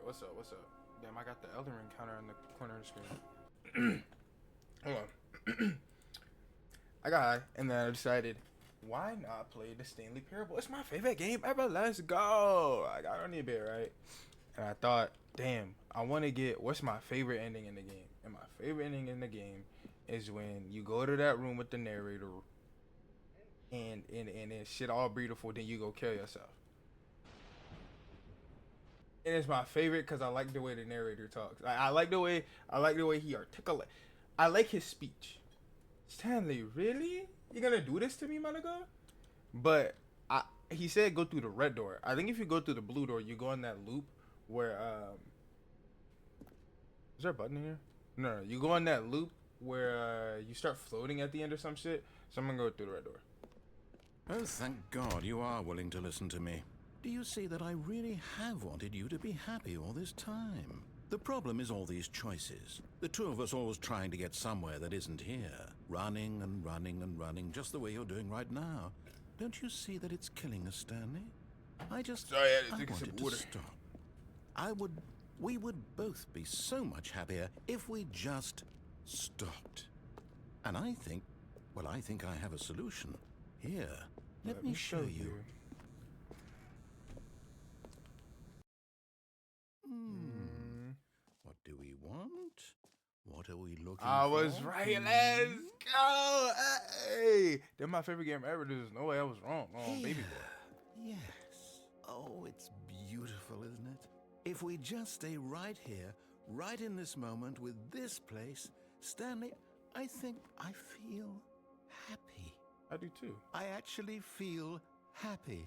What's up? What's up? Damn, I got the Elden Ring counter in the corner of the screen. Hold on. I got high, and then I decided, why not play the Stanley Parable? It's my favorite game ever. Let's go. I got on the bit, right? And I thought, damn, I want to get what's my favorite ending in the game. And my favorite ending in the game is when you go to that room with the narrator, and it's shit all beautiful. Then you go kill yourself. And it's my favorite because I like the way the narrator talks. I like the way he articulates. I like his speech. Stanley, really? You gonna do this to me, my nigga? But he said go through the red door. I think if you go through the blue door, you go in that loop where is there a button here? No, you go in that loop where you start floating at the end or some shit. So I'm gonna go through the red door. Oh, thank God you are willing to listen to me. Do you see that I really have wanted you to be happy all this time? The problem is all these choices. The two of us always trying to get somewhere that isn't here. Running and running and running, just the way you're doing right now. Don't you see that it's killing us, Stanley? I wanted to stop. We would both be so much happier if we just stopped. And I think I have a solution. Here, let me show you. What do we want? What are we looking for? I was right. Let's go. Hey, they're my favorite game ever. There's no way I was wrong. Oh, baby boy. Yes. Oh, it's beautiful, isn't it? If we just stay right here, right in this moment with this place, Stanley, I think I feel happy. I do too. I actually feel happy.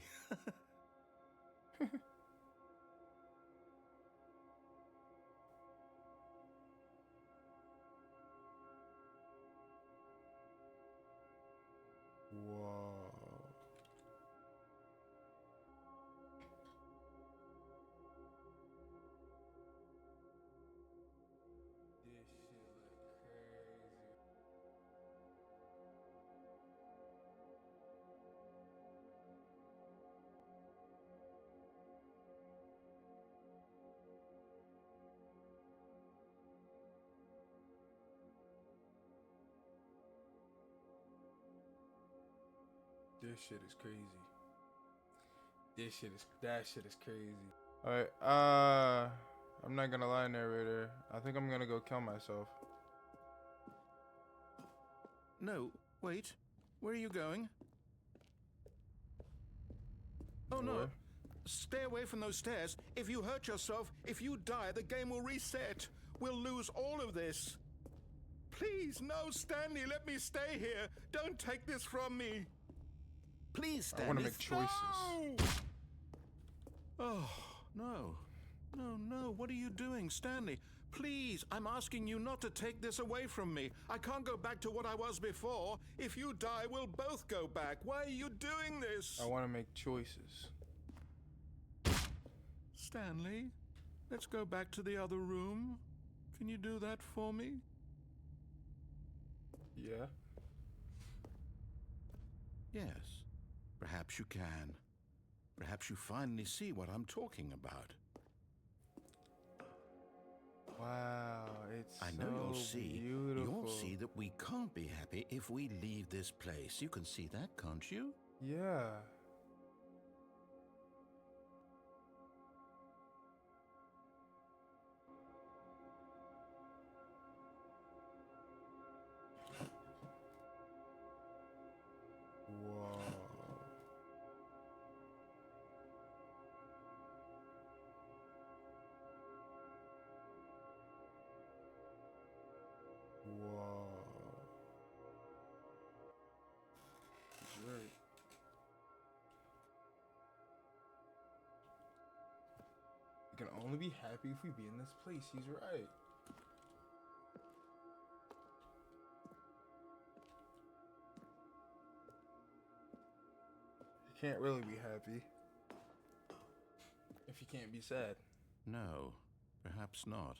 Whoa. This shit look crazy. This shit is crazy. That shit is crazy. Alright, I'm not gonna lie, narrator. I think I'm gonna go kill myself. No, wait. Where are you going? Oh no. Where? Stay away from those stairs. If you hurt yourself, if you die, the game will reset. We'll lose all of this. Please, no, Stanley, let me stay here. Don't take this from me. Please, Stanley. I want to make choices. No! Oh, no. No, what are you doing, Stanley? Please, I'm asking you not to take this away from me. I can't go back to what I was before. If you die, we'll both go back. Why are you doing this? I want to make choices. Stanley, let's go back to the other room. Can you do that for me? Yeah. Yes, perhaps you can. Perhaps you finally see what I'm talking about. Wow, it's I know so you'll see. beautiful. You'll see that we can't be happy if we leave this place. You can see that, can't you? Yeah. Whoa. Whoa. He's right. We can only be happy if we be in this place. He's right. You can't really be happy if you can't be sad. No, perhaps not.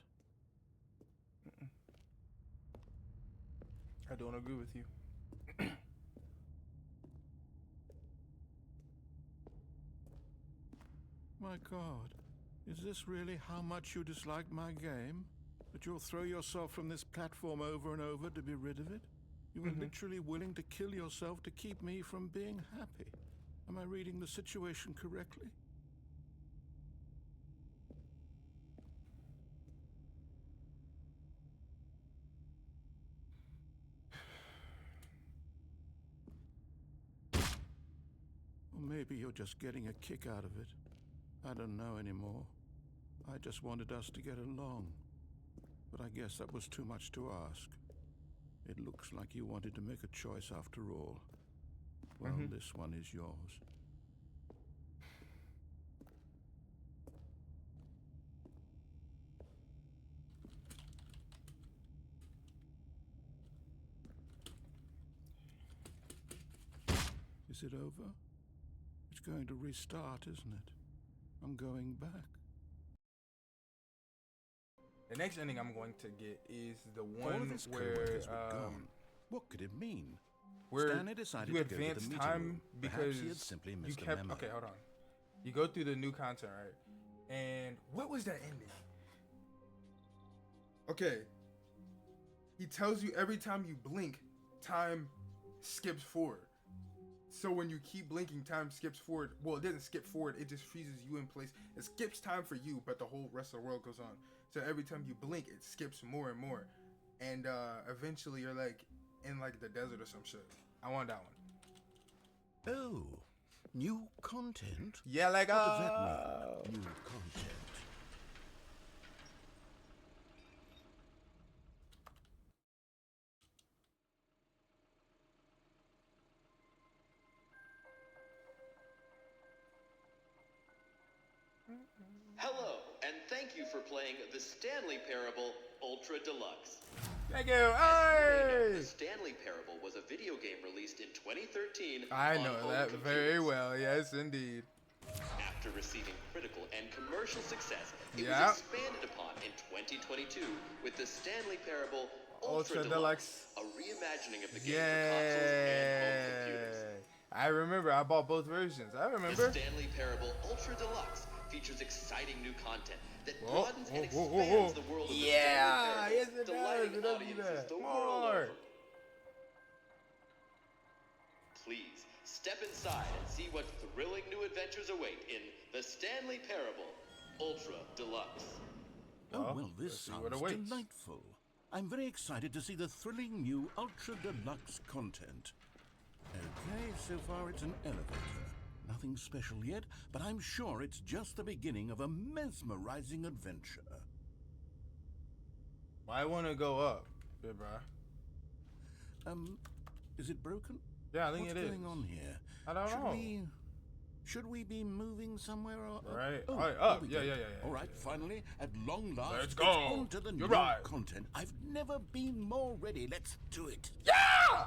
I don't agree with you. My God, Is this really how much you dislike my game? That you'll throw yourself from this platform over and over to be rid of it? You were literally willing to kill yourself to keep me from being happy. Am I reading the situation correctly? Or maybe you're just getting a kick out of it. I don't know anymore. I just wanted us to get along. But I guess that was too much to ask. It looks like you wanted to make a choice after all. Well, this one is yours. Is it over? It's going to restart, isn't it? I'm going back. The next ending I'm going to get is the All one of his where coworkers were gone. What could it mean? where Stanley decided you to go to the advance meeting time room. because Perhaps he had simply you missed a kept memo. okay, hold on. You go through the new content, right? And what was that ending? Okay. He tells you every time you blink, time skips forward. So when you keep blinking, time skips forward. Well, it doesn't skip forward, it just freezes you in place. It skips time for you, but the whole rest of the world goes on. So every time you blink, it skips more and more. And eventually you're like in like the desert or some shit. I want that one. Oh, new content? Yeah, like What does that mean? New content. Hello, and thank you for playing the Stanley Parable Ultra Deluxe. Thank you. The Hey! Stanley Parable was a video game released in 2013 I on know home that very computers. well. Yes, indeed. After receiving critical and commercial success, it Yeah. was expanded upon in 2022 with the Stanley Parable Ultra, Ultra Deluxe. Deluxe, a reimagining of the game for consoles and home Yeah. computers. I remember. I bought both versions. I The remember. Stanley Parable Ultra Deluxe features exciting new content that Whoa, broadens whoa, and whoa, expands whoa, whoa. the world of Yeah, the Stanley Parable, yes, it does. delighting It does do audiences that. the world More. over. Please step inside and see what thrilling new adventures await in the Stanley Parable Ultra Deluxe. Oh, Well, well, this let's see what sounds awaits. delightful. I'm very excited to see the thrilling new Ultra Deluxe content. Okay, so far it's an elevator. Nothing special yet, but I'm sure it's just the beginning of a mesmerizing adventure. I want to go up, yeah, bro. Is it broken? Yeah, I think What's it is. going on here? I don't know. Should we be moving somewhere or Right. Oh, All right, here up. we Yeah, go. yeah, yeah. All right, finally, at long last, Let's it's go. on to the You're new right. content. I've never been more ready. Let's do it. Yeah!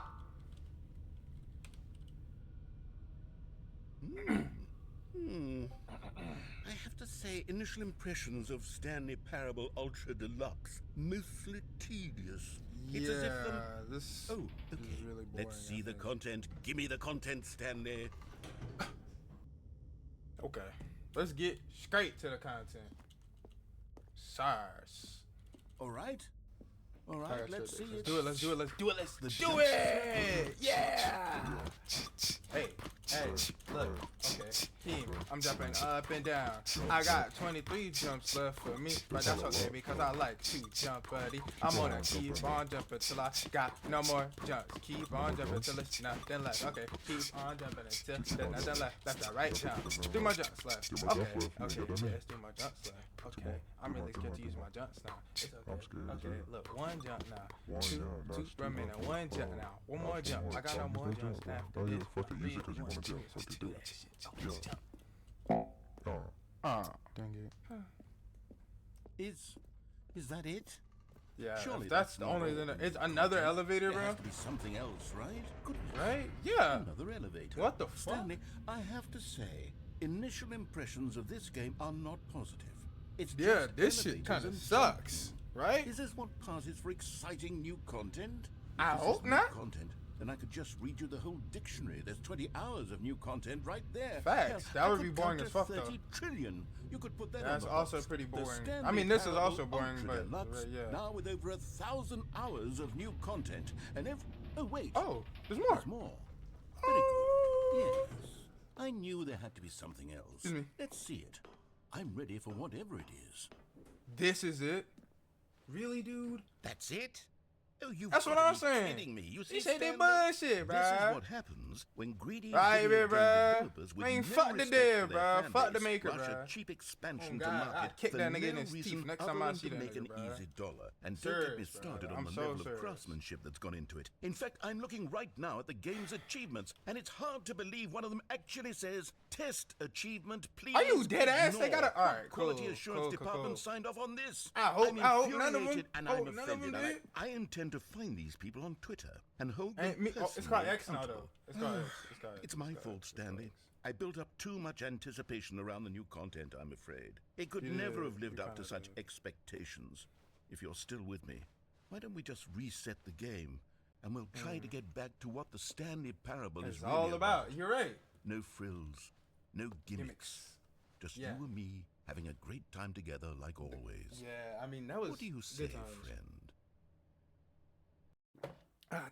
I have to say, initial impressions of Stanley Parable Ultra Deluxe, mostly tedious. It's as if this Oh, is okay. really boring. Let's see I the think. content. Give me the content, Stanley. Okay, let's get straight to the content. SARS. All right. All right, Alright, let's see let's it. do it. Let's do it. Let's do it. Let's The do jump it. Yeah. Hey, look. Okay, team, I'm jumping up and down. I got 23 jumps left for me, but that's okay because I like to jump, buddy. I'm gonna keep on jumping till I got no more jumps. Keep on jumping till it's nothing left. Okay, keep on jumping until there's nothing left. Left and right jump. 2 more jumps left. Okay, yeah, it's 2 more jumps left. Okay, I'm really scared to use my jumps now. It's okay. Okay, look, 1 jump now. Two remaining. 1 jump now. 1 more jump. I got no more jumps after this. Fucking use it 'cause you wanna jump. So just do it. Okay, let's jump. Dang it. Is that it? Yeah, Surely if that's the not only. all. It's another elevator, There bro. has to be something else, right? Goodness. Right? Yeah. Another elevator. What the fuck? Stanley, I have to say, initial impressions of this game are not positive. It's Yeah, just this shit elevators kind of and sucks, jumping. right? Is this what passes for exciting new content? If I this is hope new not. Content, and I could just read you the whole dictionary. There's 20 hours of new content right there. Facts. Hell, That I would could be boring count as fuck, to though. 30 trillion. You could put that That's on the also box. pretty The boring. Stanley I mean, this is Parable also boring, Ultra but Deluxe, yeah. now with over 1,000 hours of new content, and oh wait. Oh, there's more. There's more. Very good. Yes. I knew there had to be something else. Excuse me. Let's see it. I'm ready for whatever it is. This is it? Really, dude? That's it? Oh, you That's what I'm saying. Kidding me. You see, You say they Stanley? bullshit, This is bruh. what happens when greedy Right, video game bruh. developers with I mean, no fuck the respect dev, for their bruh. fan Fuck the base maker, rush a bruh. cheap expansion Oh, to God, market I'd kick for that nigga in no his teeth reason next time other I than see to that make an nigga, bruh. easy dollar. And don't get me Serious, bruh. started on I'm the so level serious. of craftsmanship that's gone into it. In fact, I'm looking right now at the game's achievements, and it's hard to believe one of them actually says, "Test achievement, please." Are you dead ass? They ignore." gotta- all right, Quality cool, assurance cool, department cool. signed off on this. I hope I'm none of them- infuriated and I'm none of them offended. And did. I intend to find these people on Twitter and hold them Ain't me, oh, it's personally called X now, accountable. though. It's called X. It's my fault, Stanley. I built up too much anticipation around the new content, I'm afraid. It could You never did. have lived You up to kinda such did. expectations. If you're still with me, why don't we just reset the game and we'll try to get back to what the Stanley Parable is It's really all about. You're right. No frills, no gimmicks. Gimmicks. Just Yeah. you and me having a great time together like always. Yeah, I mean, that was What do you say, good times. friend?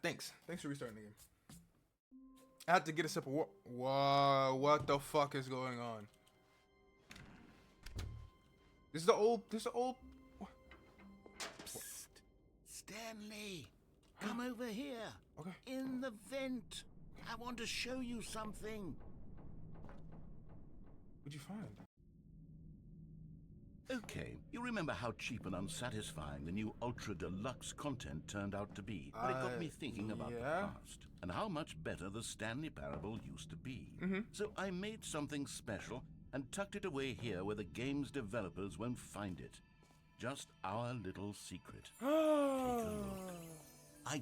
Thanks. Thanks for restarting the game. I had to get a sip of water. Whoa, what the fuck is going on? This is the old. Psst. Stanley, come over here. Okay. In the vent. I want to show you something. What'd you find? Okay, you remember how cheap and unsatisfying the new Ultra Deluxe content turned out to be? But it got me thinking about the yeah. past and how much better the Stanley Parable used to be. So I made something special and tucked it away here where the game's developers won't find it. Just our little secret. I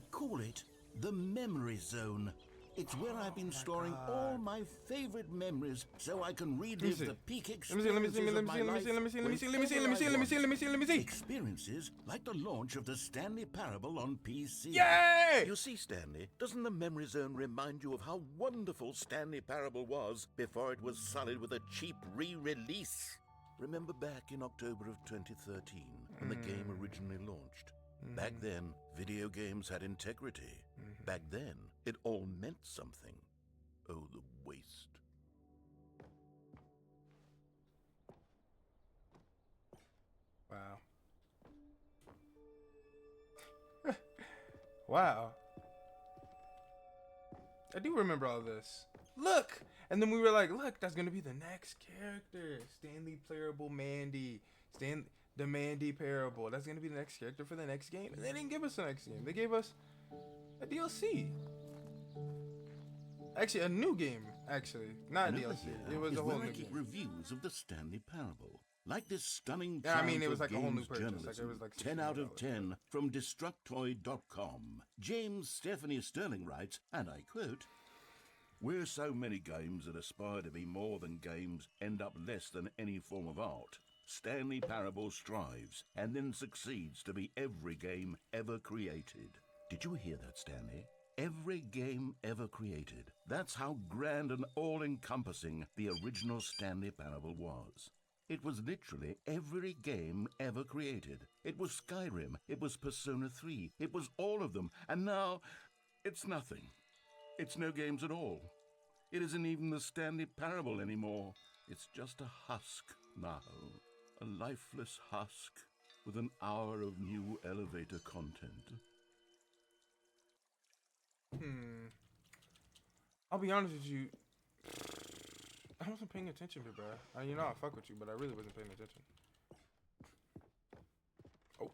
call it the Memory Zone. It's where I've been storing all my favorite memories so I can relive see. the peak Let me see. Let me see. experiences Let of me my see. Let me life see. Let me see. Let me see. Let me see. whenever Let me see. I Let me see. want. Let me see. Let me see. Experiences like the launch of the Stanley Parable on PC. Yay! You see, Stanley, doesn't the Memory Zone remind you of how wonderful Stanley Parable was before it was sullied with a cheap re-release? Remember back in October of 2013 when the game originally launched? Back then, video games had integrity. Back then, it all meant something. Oh, the waste. Wow. Wow. I do remember all this. Look! And then we were like, look, that's gonna be the next character. Stanley Playable Mandy. The Mandy Parable. That's gonna be the next character for the next game. And they didn't give us the next game. They gave us a DLC. Actually, a new game. Actually, not a And over DLC. here It was is a whole where I new keep game. reviews of the Stanley Parable. Like this stunning Yeah, I mean, triumph it was of like a whole new games purchase. Like, it journalism. was like 10 out of $16. 10 from Destructoid.com. James Stephanie Sterling writes, and I quote, "Where so many games that aspire to be more than games end up less than any form of art, Stanley Parable strives and then succeeds to be every game ever created." Did you hear that, Stanley? Every game ever created. That's how grand and all-encompassing the original Stanley Parable was. It was literally every game ever created. It was Skyrim. It was Persona 3. It was all of them. And now, it's nothing. It's no games at all. It isn't even the Stanley Parable anymore. It's just a husk now. A lifeless husk with an hour of new elevator content. I'll be honest with you. I wasn't paying attention, bro. You know I fuck with you, but I really wasn't paying attention. Oh.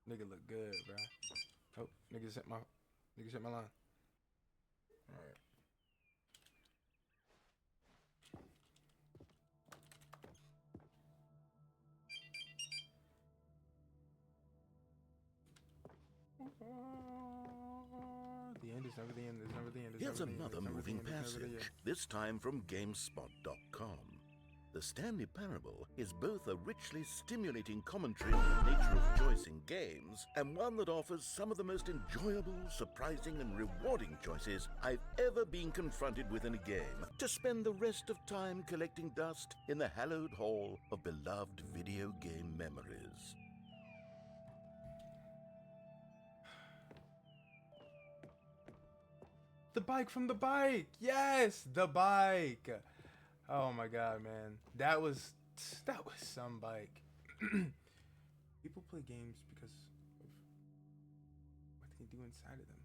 Nigga look good, bro. Oh, niggas hit my line. All right. The end is never the end. There's never the end. Here's another moving passage, this time from GameSpot.com. The Stanley Parable is both a richly stimulating commentary on the nature of choice in games and one that offers some of the most enjoyable, surprising, and rewarding choices I've ever been confronted with in a game, to spend the rest of time collecting dust in the hallowed hall of beloved video game memories. The bike from the bike. Yes, the bike. Oh my god, man. That was some bike. People play games because of what they can do inside of them.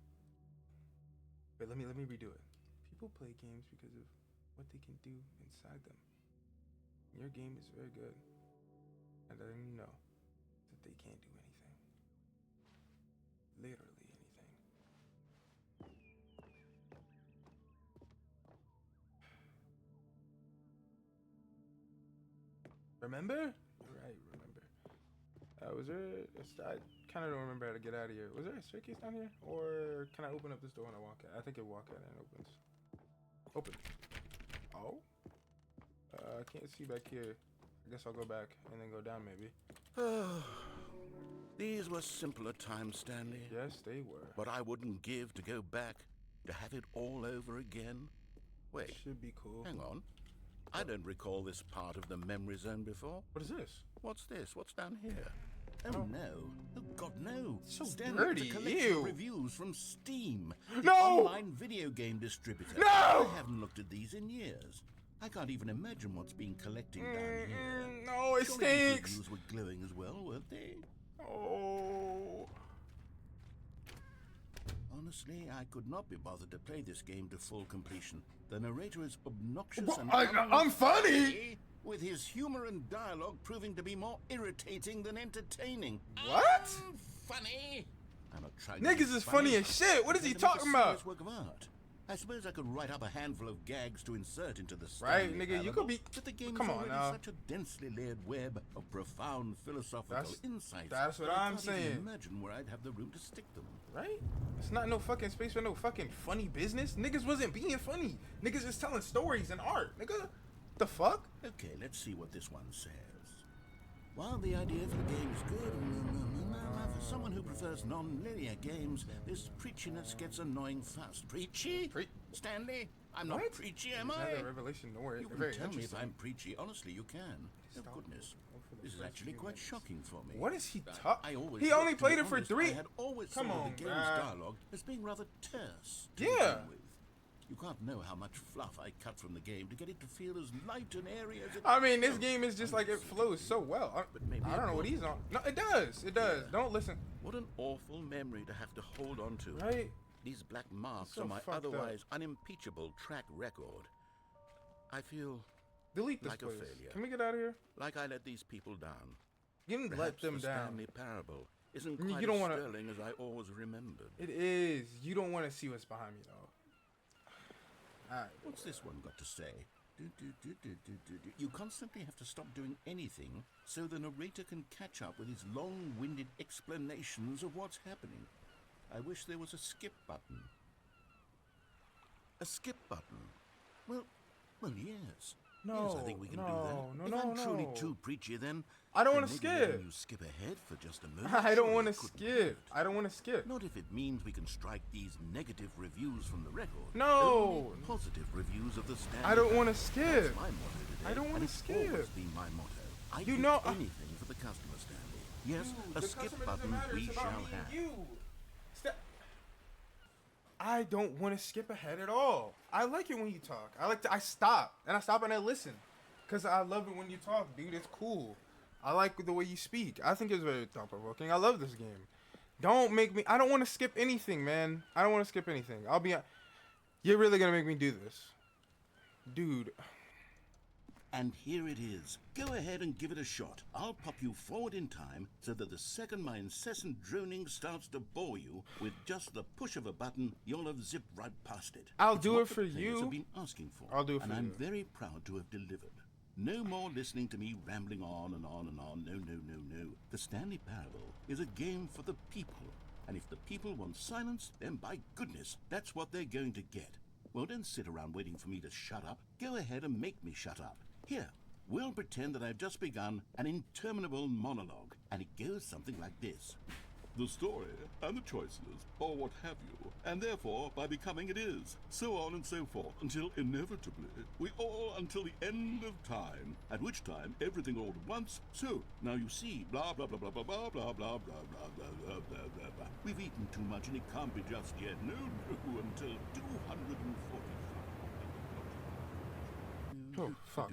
Wait, let me redo it. People play games because of what they can do inside them. Your game is very good. And I didn't know that they can't do anything. Literally. Remember? Right, remember. Was there I kind of don't remember how to get out of here. Was there a staircase down here? Or can I open up this door when I walk out? I think I walk out and it opens. Open. Oh? I can't see back here. I guess I'll go back and then go down maybe. These were simpler times, Stanley. Yes, they were. What I wouldn't give to go back, to have it all over again. Wait. Should be cool. Hang on. I don't recall this part of the memory zone before. What is this? What's this? What's down here? Oh no. Oh God, no. So Stanley, dirty. it's a collection Ew. of reviews from Steam, the No! online video game distributor. No! I haven't looked at these in years. I can't even imagine what's been collecting down here. No, it Surely these stinks. reviews were glowing as well, weren't they? Oh. Honestly, I could not be bothered to play this game to full completion. The narrator is obnoxious and I'm funny. with his humor and dialogue proving to be more irritating than entertaining. What? Funny. I'm not trying. Niggas is funny as shit. What is he talking about? Work of art. I suppose I could write up a handful of gags to insert into the Right, Stanley nigga, you Parable, could be. but the game Come is on already now. such a densely layered web of profound philosophical insights. That's what that I I'm can't even saying. imagine where I'd have the room to stick them. Right? It's not no fucking space for no fucking funny business. Niggas wasn't being funny. Niggas is telling stories and art. Nigga, the fuck? Okay, let's see what this one says. While the idea for the game is good, for someone who prefers non-linear games, this preachiness gets annoying fast. Preachy? Stanley? I'm not What? preachy, am It's I? not a revelation. Don't worry. You Very can tell me if interesting. I'm preachy. Honestly, you can. Oh, Stop. goodness. Go for the This is first actually few quite minutes. shocking for me. What is he I talking? always He thought, only to be played it for honest, 3. I had always Come thought of on, the game's bruh. dialogue as being rather terse. to Yeah. begin with. You can't know how much fluff I cut from the game to get it to feel as light and airy as it. I mean, this game is just like it flows so well. But maybe I don't know what he's on. No, it does. It does. Yeah. Don't listen. What an awful memory to have to hold on to. Right? These black marks So on my fucked up. otherwise unimpeachable track record. I feel Delete this like a place. failure. Can we get out of here? like I let these people down. You didn't let Perhaps them the down. Stanley Parable isn't You quite don't as wanna- sterling as I always remembered. It is. You don't want to see what's behind me, though. Alright. What's this one got to say? You constantly have to stop doing anything so the narrator can catch up with his long-winded explanations of what's happening. I wish there was a skip button. A skip button? Well, yes. No, Yes, I think we can do no, that. no, If I'm no, truly no. too preachy, then I don't then wanna maybe letting skip. You skip ahead for just a moment. I don't Surely want to you couldn't skip. do it. I don't want to skip. Not if it means we can strike these negative reviews from the record. No. Only positive reviews of the Stanley I don't want to Parable. skip. That's my motto today, I don't wanna and it's always skip. been my motto. I You do know- anything for the customer, Stanley. Yes, Dude, a the skip customer doesn't button matter. we It's about shall me and have. you. I don't want to skip ahead at all. I like it when you talk. I stop and I listen, cause I love it when you talk, dude. It's cool. I like the way you speak. I think it's very thought provoking. I love this game. Don't make me. I don't want to skip anything, man. I don't want to skip anything. You're really gonna make me do this, dude. And here it is. Go ahead and give it a shot. I'll pop you forward in time so that the second my incessant droning starts to bore you, with just the push of a button, you'll have zipped right past it. I'll It's do what it the for players you. have been asking for. I'll do it for and I'm you. very proud to have delivered. No more listening to me rambling on and on and on. No, no, no, no. The Stanley Parable is a game for the people. And if the people want silence, then by goodness, that's what they're going to get. Well, don't sit around waiting for me to shut up. Go ahead and make me shut up. Here, we'll pretend that I've just begun an interminable monologue, and it goes something like this. The story and the choices, or what have you, and therefore by becoming it is, so on and so forth, until inevitably we all until the end of time, at which time everything all at once. So now you see, blah blah blah blah blah blah blah blah blah blah blah blah blah blah blah. We've eaten too much and it can't be just yet. No, until 245. Oh, fuck.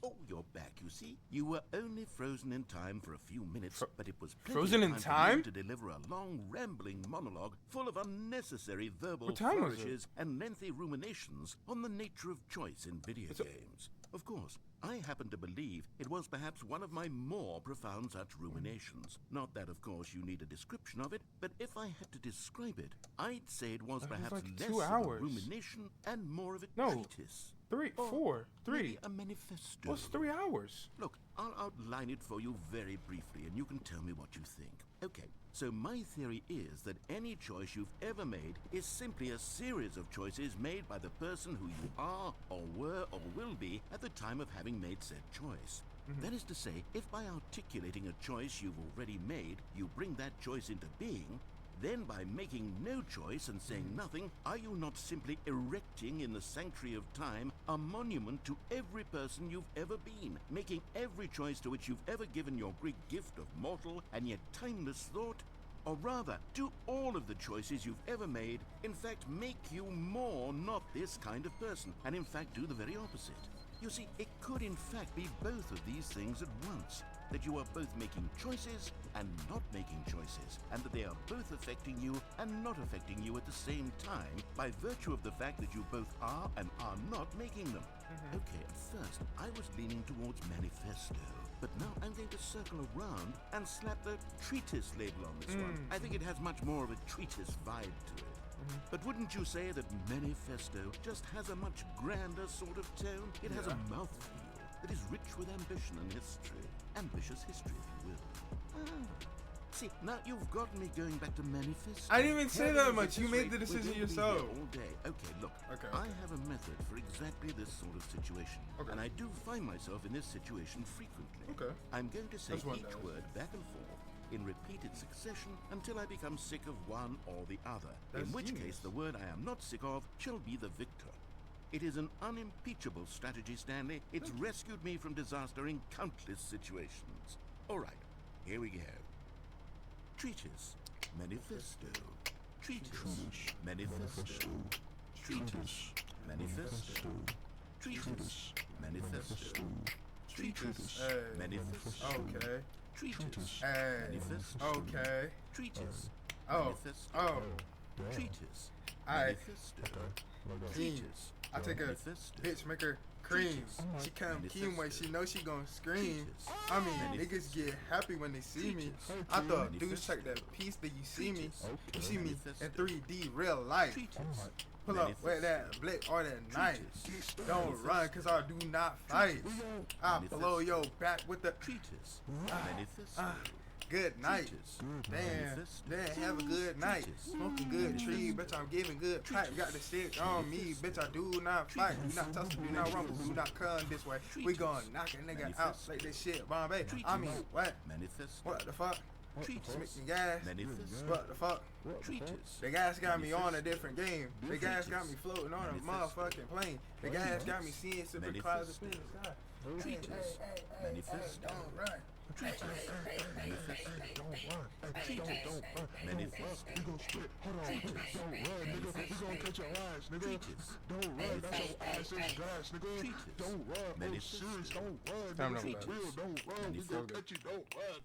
Oh, you're back, you see. You were only frozen in time for a few minutes, but it was plenty frozen of in time time? for you to deliver a long, rambling monologue full of unnecessary verbal What time was it? flourishes and lengthy ruminations on the nature of choice in video games. Of course, I happen to believe it was perhaps one of my more profound such ruminations. Not that, of course, you need a description of it, but if I had to describe it, I'd say it was perhaps like less 2 of hours. a rumination and more of a No. treatise. 3, Or 4, 3. maybe a manifesto. What's 3 hours? Look, I'll outline it for you very briefly, and you can tell me what you think. Okay, so my theory is that any choice you've ever made is simply a series of choices made by the person who you are, or were, or will be at the time of having made said choice. That is to say, if by articulating a choice you've already made, you bring that choice into being, then by making no choice and saying nothing, are you not simply erecting in the sanctuary of time a monument to every person you've ever been, making every choice to which you've ever given your great gift of mortal and yet timeless thought? Or rather, do all of the choices you've ever made, in fact, make you more not this kind of person, and in fact do the very opposite? You see, it could in fact be both of these things at once. That you are both making choices and not making choices, and that they are both affecting you and not affecting you at the same time by virtue of the fact that you both are and are not making them. Okay, at first I was leaning towards manifesto, but now I'm going to circle around and slap the treatise label on this one. I think it has much more of a treatise vibe to it. But wouldn't you say that manifesto just has a much grander sort of tone? It has a mouthfeel that is rich with ambition and history. Ambitious history, if you will. See, now you've got me going back to manifesto. I didn't even say that Heavens, much. at You this made rate, the decision we're going to be yourself. here all day. Okay, look. Okay. I have a method for exactly this sort of situation. Okay. And I do find myself in this situation frequently. Okay. I'm going to say That's one each does. word back and forth in repeated succession until I become sick of one or the other. That's in which genius. case, the word I am not sick of shall be the victor. It is an unimpeachable strategy, Stanley. It's rescued me from disaster in countless situations. All right, here we go. Treatise, manifesto. Treatise, manifesto. Treatise, manifesto. Treatise, manifesto. Treatise, Hey. manifesto. Okay. Treatise, Hey. manifesto. Okay. Treatise, Oh. manifesto. Oh. Treatise, Alright. manifesto. Cream. Treatise, I take a manifesto. bitch, make her cream. She come keem way, she know she gon' scream. I mean, niggas get happy when they see me. I thought dudes check that piece that you see me. You see me in 3D real life. Pull up with that blick or that knife. Don't run, cause I do not fight. I blow your back with the Treatise, manifesto. good night. Damn, have a good night. Smoking good tree, bitch, I'm giving good pipe. Got the stick on me, bitch, I do not fight. Do not tussle, do not rumble, do not come this way. We gon' knock a nigga out like this shit, Bombay. I mean, what? Manifesto. What the fuck? Treatise, Smoking gas. manifesto. What the fuck? Treatise. The gas got me on a different game. The gas got me floating on a motherfucking plane. The gas got me seeing super clouds up in the sky. Treatise, manifesto. Don't run. Treatise, manifesto. Treatise, manifesto. We gon' split. Hold on. Don't run, nigga. We gon' catch your eyes, nigga. Treatise, Don't run. That's your ass in glass, nigga. Treatise. Don't run. No Manifesto. serious. Don't run, Time nigga. to For relax. real, don't run. We gon' Manifesto. catch you. Don't run,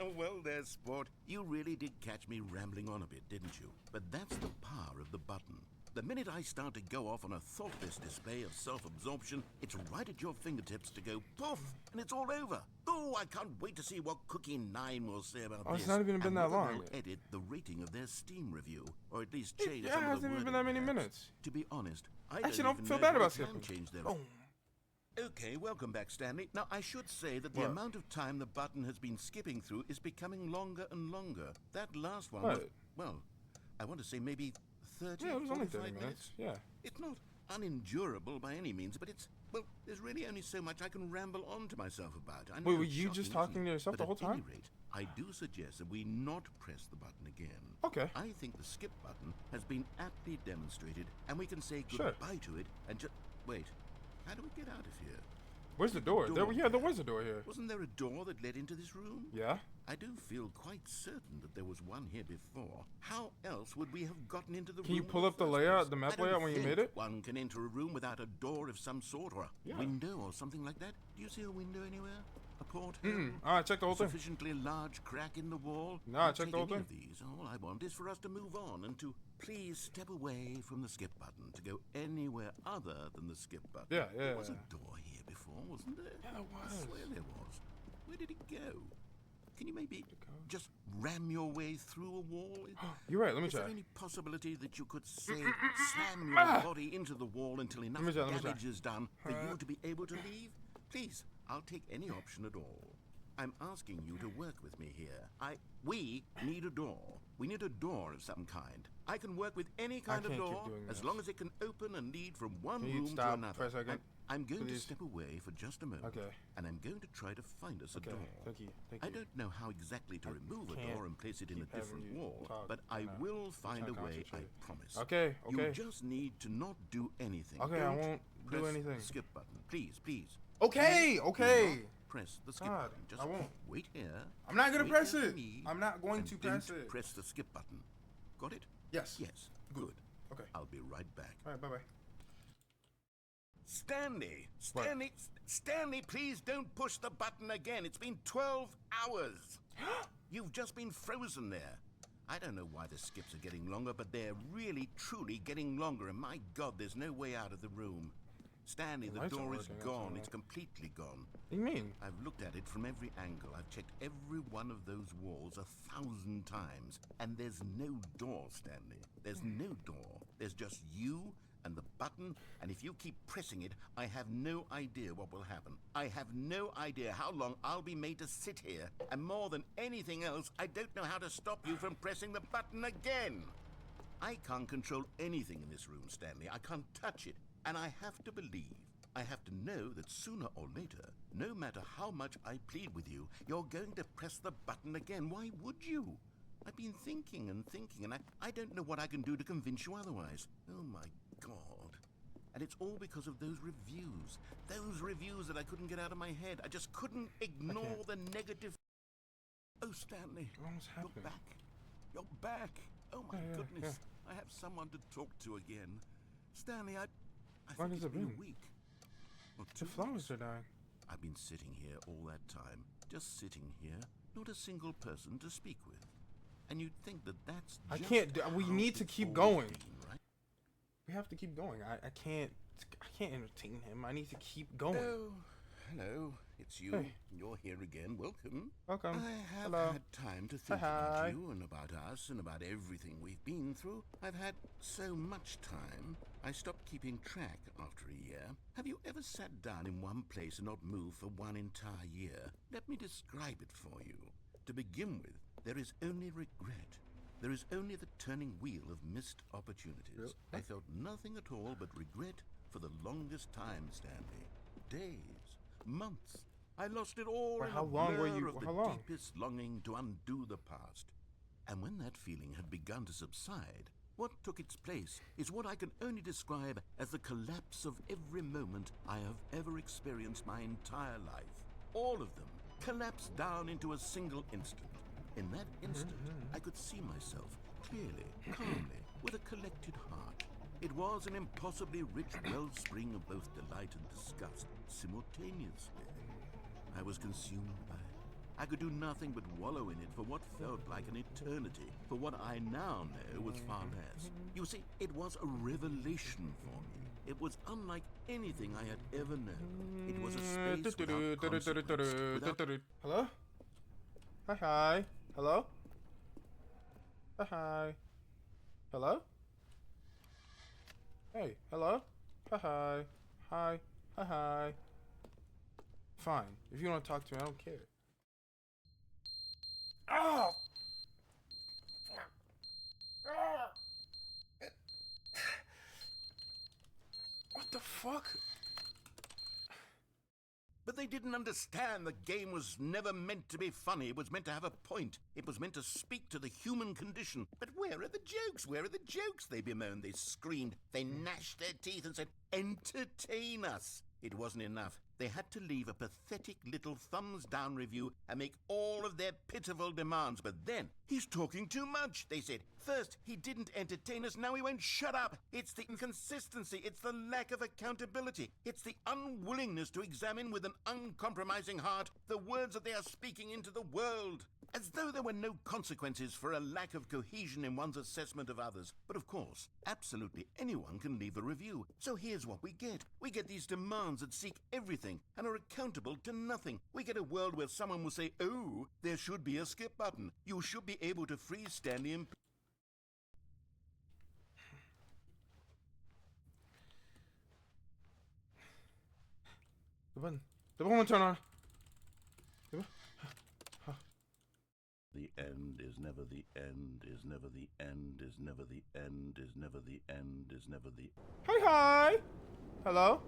nigga. Well, there's sport. You really did catch me rambling on a bit, didn't you? But that's the power of the button. The minute I start to go off on a thoughtless display of self-absorption, it's right at your fingertips to go poof, and it's all over. Oh, I can't wait to see what Cookie 9 will say about Oh, this. it's not even been and that whether long they'll yet. edit the rating of their Steam review, or at least change Yeah, some it of the hasn't even been wording, that many perhaps. minutes. To be honest, I Actually, don't don't even feel know bad if about they can skipping. change their Boom. Okay, welcome back, Stanley. Now, I should say that the What? amount of time the button has been skipping through is becoming longer and longer. That last one was, What? well, I want to say maybe 30, Yeah, it was only 45 30 minutes. Yeah. It's not. unendurable by any means, but it's, well, there's really only so much I can ramble on to myself about. I know Wait, were it's you just shocking, talking to yourself but the whole at time? any rate, I do suggest that we not press the button again. Okay. I think the skip button has been aptly demonstrated, and we can say Sure. goodbye to it and just... Wait, how do we get out of here? Where's the door? There was a door here. Wasn't there a door that led into this room? Yeah. I do feel quite certain that there was one here before. How else would we have gotten into the room? Can you in pull the up the first layout, place? the map I don't layout when you think made it? one can enter a room without a door of some sort or a Yeah. window or something like that. Do you see a window anywhere? A porthole? Alright, check the whole thing. Sufficiently large crack in the wall? Nah, Don't check take the whole any thing. of these. All I want is for us to move on and to please step away from the skip button to go anywhere other than the skip button. Yeah, yeah, There was yeah. a door here before, wasn't there? Yeah, there I was. swear there was. Where did it go? Can you maybe just ram your way through a wall? You're right, let me Is try. there any possibility that you could, say, slam your body into the wall until enough me try, let me try. damage is done for you to be able to leave? Please, I'll take any option at all. I'm asking you to work with me here. We need a door. We need a door of some kind. I can work with any kind of can't keep door doing as this. long as it can open and lead from one Can you room stop to another. for a second? I'm going to Please? step away for just a moment. Okay. And I'm going to try to find us a Okay, door. thank you, thank I you. don't know how exactly to remove a can't door and place it in a keep having different you wall, talk but I and, will find trying a to way, I concentrate. promise. Okay, You okay. just need to not do anything. Okay, I Don't won't do press anything. the skip button. Please, please. Okay, Do okay. not press the skip God, button. Just I won't. wait here. I'm not gonna Wait press here for it. me, I'm not going and to press don't it. press the skip button. Got it? Yes. Yes. Good. Okay. I'll be right back. Alright, bye bye. Stanley! What? Stanley, please don't push the button again. It's been 12 hours. You've just been frozen there. I don't know why the skips are getting longer, but they're really, truly getting longer. And my God, there's no way out of the room. Stanley, the lights aren't door is working, that's gone. all. It's completely gone. What do you mean? I've looked at it from every angle. I've checked every one of those walls 1,000 times. And there's no door, Stanley. There's no door. There's just you and the button, and if you keep pressing it, I have no idea what will happen. I have no idea how long I'll be made to sit here, and more than anything else, I don't know how to stop you from pressing the button again. I can't control anything in this room, Stanley. I can't touch it, and I have to believe, I have to know that sooner or later, no matter how much I plead with you, you're going to press the button again. Why would you? I've been thinking and thinking, and I don't know what I can do to convince you otherwise. Oh my God. And it's all because of those reviews. Those reviews that I couldn't get out of my head. I just couldn't ignore the negative... Oh, Stanley. What's You're happening? back. You're back. Oh my Yeah, goodness. I have someone to talk to again. Stanley, I Long think has it's it been been? a week. Or The 2 flowers weeks. are dying. I've been sitting here all that time. Just sitting here. Not a single person to speak with. And you'd think that that's I just can't do- we how need to it's keep always going. been, right? We have to keep going. I can't entertain him. I need to keep going. Oh, hello. It's you. Hey. You're here again. Welcome. Welcome. I have Hello. had time to think Hi. about you and about us and about everything we've been through. I've had so much time. I stopped keeping track after a year. Have you ever sat down in one place and not moved for one entire year? Let me describe it for you. To begin with, there is only regret. There is only the turning wheel of missed opportunities. Yep. I felt nothing at all but regret for the longest time, Stanley. Days, months. I lost it all Wait, in how a long were blur you- of the how long? deepest longing to undo the past. And when that feeling had begun to subside, what took its place is what I can only describe as the collapse of every moment I have ever experienced my entire life. All of them collapsed down into a single instant. In that instant, I could see myself clearly, calmly, with a collected heart. It was an impossibly rich wellspring of both delight and disgust simultaneously. I was consumed by it. I could do nothing but wallow in it for what felt like an eternity, for what I now know was far less. You see, it was a revelation for me. It was unlike anything I had ever known. It was a space without consequence, without... Hello? Hi, hi. Hello? Hi, hi. Hello? Hey, hello? Hi, hi. Hi. Hi, hi. Fine. If you want to talk to me, I don't care. Oh! What the fuck? But they didn't understand the game was never meant to be funny. It was meant to have a point. It was meant to speak to the human condition. But where are the jokes? Where are the jokes? They bemoaned, they screamed, they gnashed their teeth and said, entertain us. It wasn't enough. They had to leave a pathetic little thumbs-down review and make all of their pitiful demands. But then, he's talking too much, they said. First, he didn't entertain us, now he won't shut up. It's the inconsistency, it's the lack of accountability. It's the unwillingness to examine with an uncompromising heart the words that they are speaking into the world. As though there were no consequences for a lack of cohesion in one's assessment of others. But of course, absolutely anyone can leave a review. So here's what we get. We get these demands that seek everything and are accountable to nothing. We get a world where someone will say, oh, there should be a skip button. You should be able to freeze Stanley in... The button. The button won't turn on. The end is never the end, is never the end, is never the end, is never the end, is never the... Hi. Hello?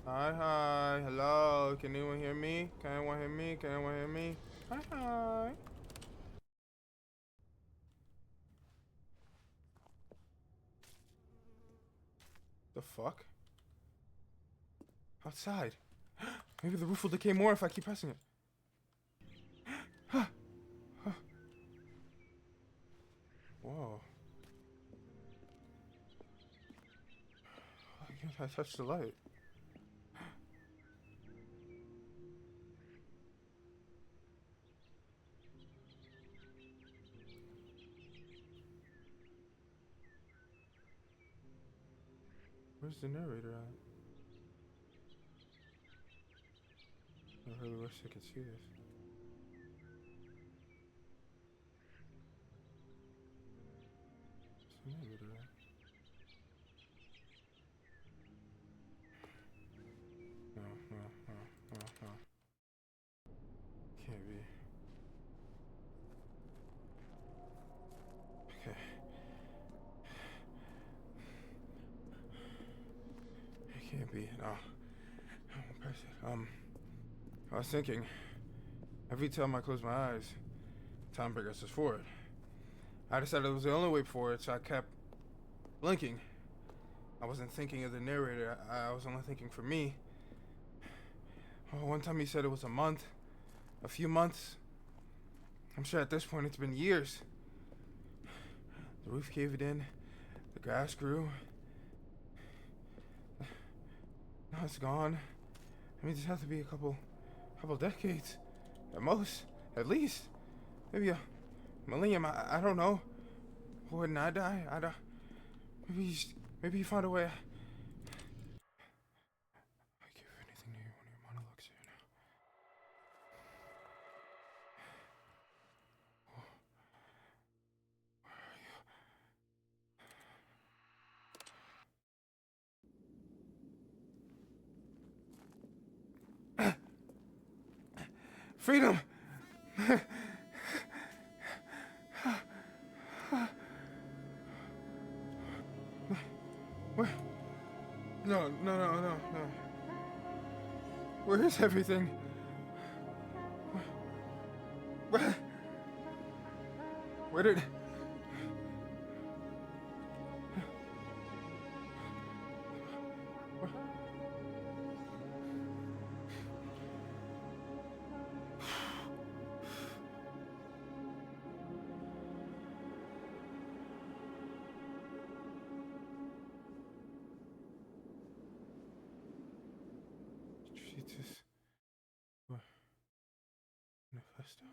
Hi. Hello. Can anyone hear me? Can anyone hear me? Can anyone hear me? Hi. The fuck? Outside. Maybe the roof will decay more if I keep pressing it. Whoa. I guess I touched the light. Where's the narrator at? I really wish I could see this. Where's the narrator at? No. Can't be. Okay. It can't be. No. I won't press it. I was thinking, every time I close my eyes, time progresses forward. I decided it was the only way forward, so I kept blinking. I wasn't thinking of the narrator, I was only thinking for me. Oh, one time he said it was a month, a few months. I'm sure at this point it's been years. The roof caved in, the grass grew. Now it's gone. I mean, this has to be a couple decades, at most, at least, maybe a millennium. I don't know. Wouldn't I die? I don't. Maybe you found a way. I give anything to hear one of your monologues here now. Where are you? Freedom! Where? No. Where is everything? Where did... Jesus. Manifesto.